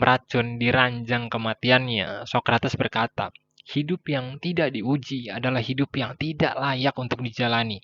racun di ranjang kematiannya, Socrates berkata, hidup yang tidak diuji adalah hidup yang tidak layak untuk dijalani.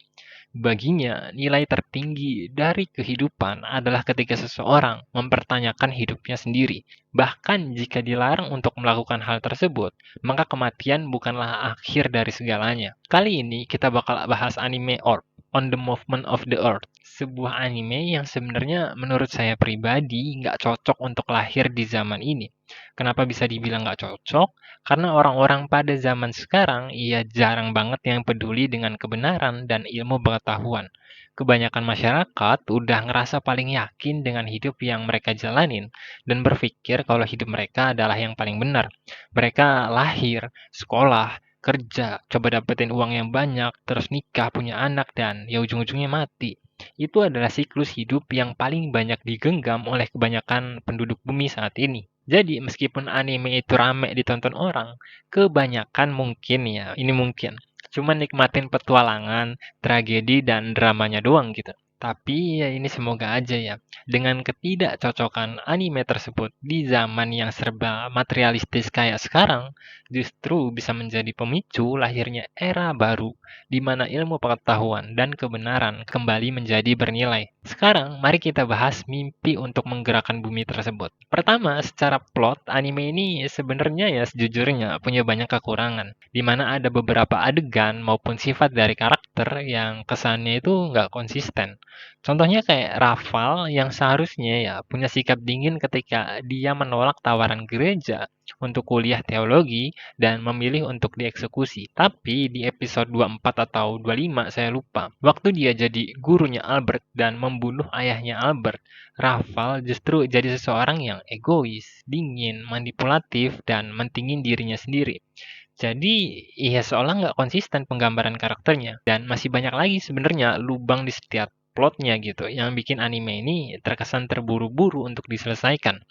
Baginya, nilai tertinggi dari kehidupan adalah ketika seseorang mempertanyakan hidupnya sendiri. Bahkan jika dilarang untuk melakukan hal tersebut, maka kematian bukanlah akhir dari segalanya. Kali ini kita bakal bahas anime Orb, On the Movement of the Earth. Sebuah anime yang sebenarnya menurut saya pribadi nggak cocok untuk lahir di zaman ini. Kenapa bisa dibilang nggak cocok? Karena orang-orang pada zaman sekarang, ia jarang banget yang peduli dengan kebenaran dan ilmu pengetahuan. Kebanyakan masyarakat udah ngerasa paling yakin dengan hidup yang mereka jalanin dan berpikir kalau hidup mereka adalah yang paling benar. Mereka lahir, sekolah, kerja, coba dapetin uang yang banyak, terus nikah, punya anak, dan ya ujung-ujungnya mati. Itu adalah siklus hidup yang paling banyak digenggam oleh kebanyakan penduduk bumi saat ini. Jadi, meskipun anime itu rame ditonton orang, kebanyakan mungkin ya, ini mungkin, cuma nikmatin petualangan, tragedi, dan dramanya doang gitu. Tapi ya ini semoga aja ya, dengan ketidakcocokan anime tersebut di zaman yang serba materialistis kayak sekarang, justru bisa menjadi pemicu lahirnya era baru, di mana ilmu pengetahuan dan kebenaran kembali menjadi bernilai. Sekarang, mari kita bahas mimpi untuk menggerakkan bumi tersebut. Pertama, secara plot, anime ini sebenarnya ya sejujurnya punya banyak kekurangan, di mana ada beberapa adegan maupun sifat dari karakter yang kesannya itu nggak konsisten. Contohnya kayak Rafal yang seharusnya ya punya sikap dingin ketika dia menolak tawaran gereja untuk kuliah teologi dan memilih untuk dieksekusi. Tapi di episode 24 atau 25 saya lupa, waktu dia jadi gurunya Albert dan membunuh ayahnya Albert, Rafal justru jadi seseorang yang egois, dingin, manipulatif, dan mentingin dirinya sendiri. Jadi, ya seolah nggak konsisten penggambaran karakternya. Dan masih banyak lagi sebenarnya lubang di setiap plotnya gitu, yang bikin anime ini terkesan terburu-buru untuk diselesaikan.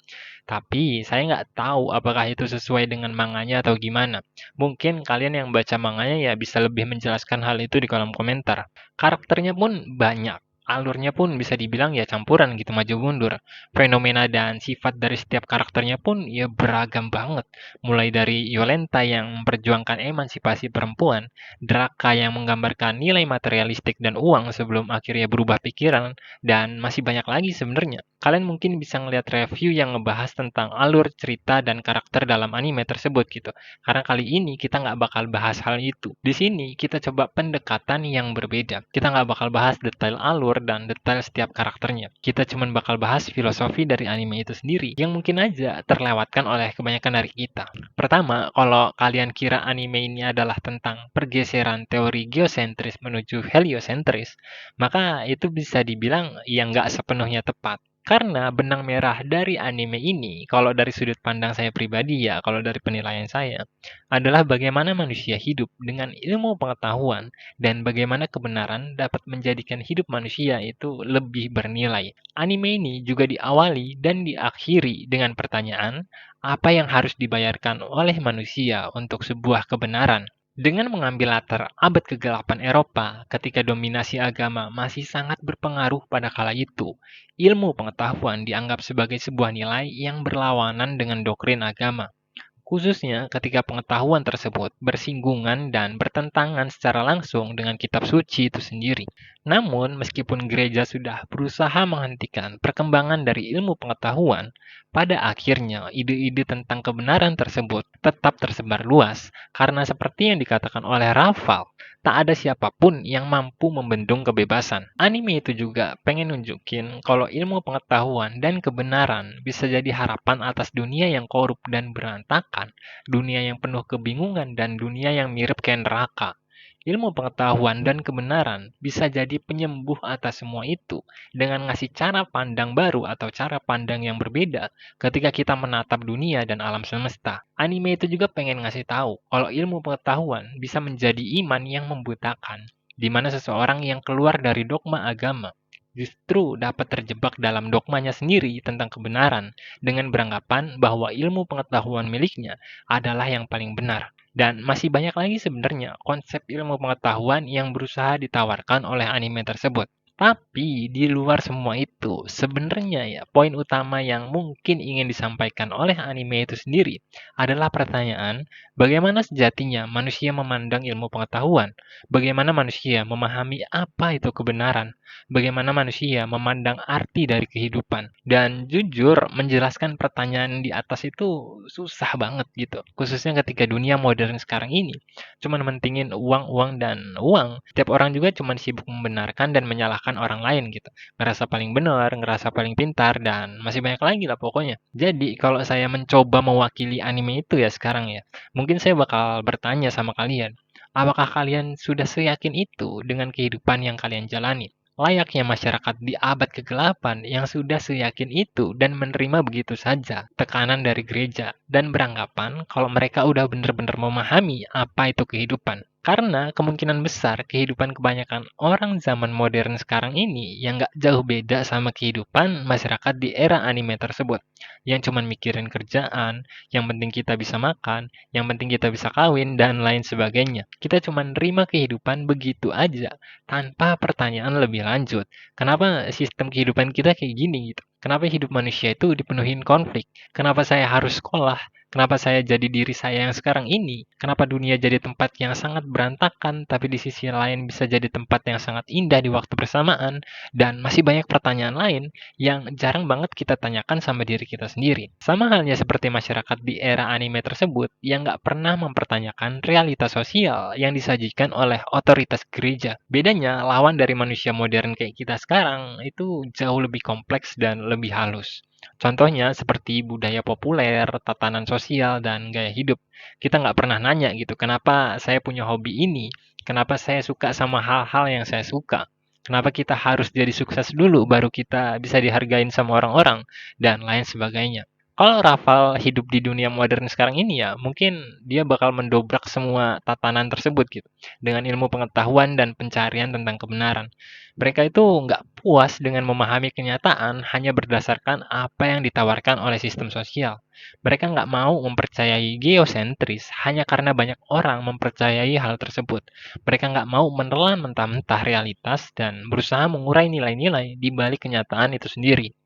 Tapi, saya nggak tahu apakah itu sesuai dengan manganya atau gimana. Mungkin kalian yang baca manganya ya bisa lebih menjelaskan hal itu di kolom komentar. Karakternya pun banyak. Alurnya pun bisa dibilang ya campuran gitu maju mundur. Fenomena dan sifat dari setiap karakternya pun ya beragam banget. Mulai dari Yolenta yang memperjuangkan emansipasi perempuan, Draka yang menggambarkan nilai materialistik dan uang sebelum akhirnya berubah pikiran, dan masih banyak lagi sebenarnya. Kalian mungkin bisa ngeliat review yang ngebahas tentang alur cerita dan karakter dalam anime tersebut gitu. Karena kali ini kita nggak bakal bahas hal itu. Di sini kita coba pendekatan yang berbeda. Kita nggak bakal bahas detail alur dan detail setiap karakternya. Kita cuma bakal bahas filosofi dari anime itu sendiri yang mungkin aja terlewatkan oleh kebanyakan dari kita. Pertama, kalau kalian kira anime ini adalah tentang pergeseran teori geosentris menuju heliosentris, maka itu bisa dibilang yang nggak sepenuhnya tepat. Karena benang merah dari anime ini, kalau dari sudut pandang saya pribadi ya, kalau dari penilaian saya, adalah bagaimana manusia hidup dengan ilmu pengetahuan dan bagaimana kebenaran dapat menjadikan hidup manusia itu lebih bernilai. Anime ini juga diawali dan diakhiri dengan pertanyaan, apa yang harus dibayarkan oleh manusia untuk sebuah kebenaran? Dengan mengambil latar abad kegelapan Eropa ketika dominasi agama masih sangat berpengaruh pada kala itu, ilmu pengetahuan dianggap sebagai sebuah nilai yang berlawanan dengan doktrin agama. Khususnya ketika pengetahuan tersebut bersinggungan dan bertentangan secara langsung dengan kitab suci itu sendiri. Namun, meskipun gereja sudah berusaha menghentikan perkembangan dari ilmu pengetahuan, pada akhirnya ide-ide tentang kebenaran tersebut tetap tersebar luas karena seperti yang dikatakan oleh Rafal, tak ada siapapun yang mampu membendung kebebasan. Anime itu juga pengen nunjukin kalau ilmu pengetahuan dan kebenaran bisa jadi harapan atas dunia yang korup dan berantakan, dunia yang penuh kebingungan, dan dunia yang mirip kayak neraka. Ilmu pengetahuan dan kebenaran bisa jadi penyembuh atas semua itu dengan ngasih cara pandang baru atau cara pandang yang berbeda ketika kita menatap dunia dan alam semesta. Anime itu juga pengen ngasih tahu kalau ilmu pengetahuan bisa menjadi iman yang membutakan, di mana seseorang yang keluar dari dogma agama justru dapat terjebak dalam dogmanya sendiri tentang kebenaran dengan beranggapan bahwa ilmu pengetahuan miliknya adalah yang paling benar. Dan masih banyak lagi sebenarnya konsep ilmu pengetahuan yang berusaha ditawarkan oleh anime tersebut. Tapi di luar semua itu, sebenarnya ya poin utama yang mungkin ingin disampaikan oleh anime itu sendiri adalah pertanyaan, bagaimana sejatinya manusia memandang ilmu pengetahuan? Bagaimana manusia memahami apa itu kebenaran? Bagaimana manusia memandang arti dari kehidupan? Dan jujur, menjelaskan pertanyaan di atas itu susah banget gitu. Khususnya ketika dunia modern sekarang ini cuman mentingin uang, uang, dan uang. Tiap orang juga cuman sibuk membenarkan dan menyalahkan orang lain gitu. Ngerasa paling benar, ngerasa paling pintar, dan masih banyak lagi lah pokoknya. Jadi, kalau saya mencoba mewakili anime itu ya sekarang ya, mungkin saya bakal bertanya sama kalian. Apakah kalian sudah seyakin itu dengan kehidupan yang kalian jalani? Layaknya masyarakat di abad kegelapan yang sudah seyakin itu dan menerima begitu saja tekanan dari gereja dan beranggapan kalau mereka udah benar-benar memahami apa itu kehidupan. Karena kemungkinan besar kehidupan kebanyakan orang zaman modern sekarang ini yang nggak jauh beda sama kehidupan masyarakat di era anime tersebut. Yang cuman mikirin kerjaan, yang penting kita bisa makan, yang penting kita bisa kawin, dan lain sebagainya. Kita cuman nerima kehidupan begitu aja tanpa pertanyaan lebih lanjut. Kenapa sistem kehidupan kita kayak gini gitu? Kenapa hidup manusia itu dipenuhin konflik? Kenapa saya harus sekolah? Kenapa saya jadi diri saya yang sekarang ini? Kenapa dunia jadi tempat yang sangat berantakan, tapi di sisi lain bisa jadi tempat yang sangat indah di waktu bersamaan? Dan masih banyak pertanyaan lain yang jarang banget kita tanyakan sama diri kita sendiri. Sama halnya seperti masyarakat di era anime tersebut yang nggak pernah mempertanyakan realitas sosial yang disajikan oleh otoritas gereja. Bedanya, lawan dari manusia modern kayak kita sekarang itu jauh lebih kompleks dan lebih halus. Contohnya seperti budaya populer, tatanan sosial, dan gaya hidup. Kita nggak pernah nanya gitu, kenapa saya punya hobi ini? Kenapa saya suka sama hal-hal yang saya suka? Kenapa kita harus jadi sukses dulu baru kita bisa dihargain sama orang-orang? Dan lain sebagainya. Kalau Rafal hidup di dunia modern sekarang ini ya, mungkin dia bakal mendobrak semua tatanan tersebut gitu. Dengan ilmu pengetahuan dan pencarian tentang kebenaran. Mereka itu nggak puas dengan memahami kenyataan hanya berdasarkan apa yang ditawarkan oleh sistem sosial. Mereka nggak mau mempercayai geosentris hanya karena banyak orang mempercayai hal tersebut. Mereka nggak mau menelan mentah-mentah realitas dan berusaha mengurai nilai-nilai di balik kenyataan itu sendiri.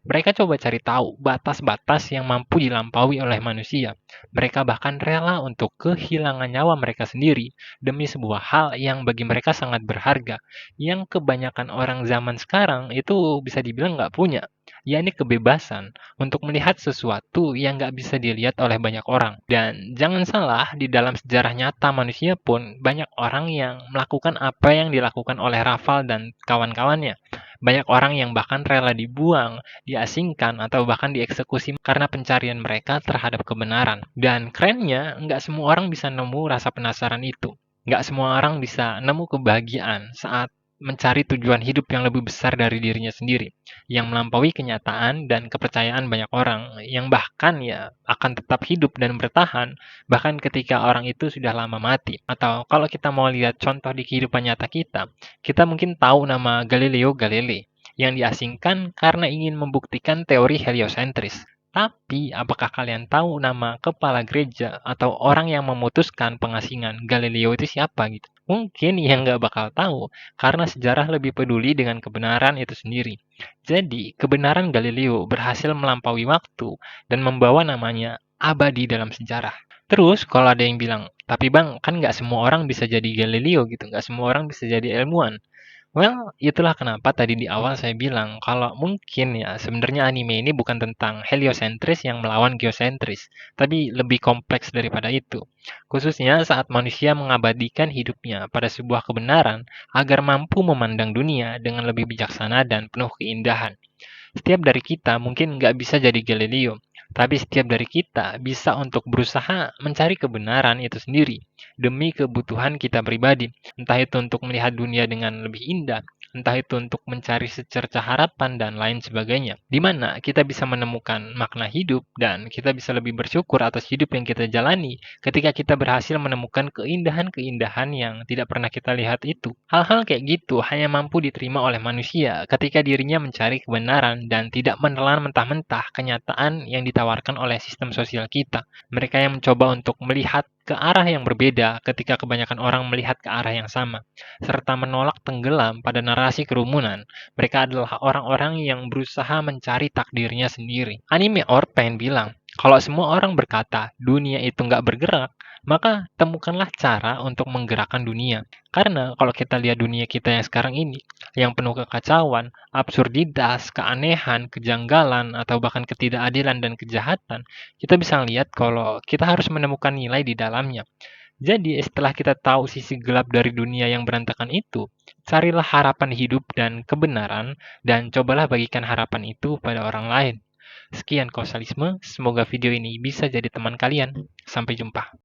Mereka coba cari tahu batas-batas yang mampu dilampaui oleh manusia. Mereka bahkan rela untuk kehilangan nyawa mereka sendiri demi sebuah hal yang bagi mereka sangat berharga, yang kebanyakan orang zaman sekarang itu bisa dibilang nggak punya, yakni kebebasan untuk melihat sesuatu yang nggak bisa dilihat oleh banyak orang. Dan jangan salah, di dalam sejarah nyata manusia pun banyak orang yang melakukan apa yang dilakukan oleh Rafal dan kawan-kawannya. Banyak orang yang bahkan rela dibuang, diasingkan, atau bahkan dieksekusi karena pencarian mereka terhadap kebenaran. Dan kerennya, nggak semua orang bisa nemu rasa penasaran itu. Nggak semua orang bisa nemu kebahagiaan saat mencari tujuan hidup yang lebih besar dari dirinya sendiri, yang melampaui kenyataan dan kepercayaan banyak orang, yang bahkan ya akan tetap hidup dan bertahan, bahkan ketika orang itu sudah lama mati. Atau kalau kita mau lihat contoh di kehidupan nyata kita mungkin tahu nama Galileo Galilei, yang diasingkan karena ingin membuktikan teori heliosentris. Tapi, apakah kalian tahu nama kepala gereja atau orang yang memutuskan pengasingan Galileo itu siapa gitu? Mungkin yang nggak bakal tahu, karena sejarah lebih peduli dengan kebenaran itu sendiri. Jadi, kebenaran Galileo berhasil melampaui waktu dan membawa namanya abadi dalam sejarah. Terus, kalau ada yang bilang, tapi bang, kan nggak semua orang bisa jadi Galileo gitu, nggak semua orang bisa jadi ilmuwan. Well, itulah kenapa tadi di awal saya bilang kalau mungkin ya sebenarnya anime ini bukan tentang heliosentris yang melawan geosentris, tapi lebih kompleks daripada itu. Khususnya saat manusia mengabadikan hidupnya pada sebuah kebenaran agar mampu memandang dunia dengan lebih bijaksana dan penuh keindahan. Setiap dari kita mungkin nggak bisa jadi Galileo, tapi setiap dari kita bisa untuk berusaha mencari kebenaran itu sendiri demi kebutuhan kita pribadi. Entah itu untuk melihat dunia dengan lebih indah, entah itu untuk mencari secerca harapan dan lain sebagainya. Di mana kita bisa menemukan makna hidup dan kita bisa lebih bersyukur atas hidup yang kita jalani ketika kita berhasil menemukan keindahan-keindahan yang tidak pernah kita lihat itu. Hal-hal kayak gitu hanya mampu diterima oleh manusia ketika dirinya mencari kebenaran dan tidak menelan mentah-mentah kenyataan yang ditawarkan oleh sistem sosial kita. Mereka yang mencoba untuk melihat ke arah yang berbeda ketika kebanyakan orang melihat ke arah yang sama, serta menolak tenggelam pada narasi kerumunan. Mereka adalah orang-orang yang berusaha mencari takdirnya sendiri. Anime Orpen bilang, kalau semua orang berkata dunia itu nggak bergerak, maka temukanlah cara untuk menggerakkan dunia. Karena kalau kita lihat dunia kita yang sekarang ini, yang penuh kekacauan, absurditas, keanehan, kejanggalan, atau bahkan ketidakadilan dan kejahatan, kita bisa lihat kalau kita harus menemukan nilai di dalamnya. Jadi, setelah kita tahu sisi gelap dari dunia yang berantakan itu, carilah harapan hidup dan kebenaran, dan cobalah bagikan harapan itu pada orang lain. Sekian Kausalisme, semoga video ini bisa jadi teman kalian. Sampai jumpa.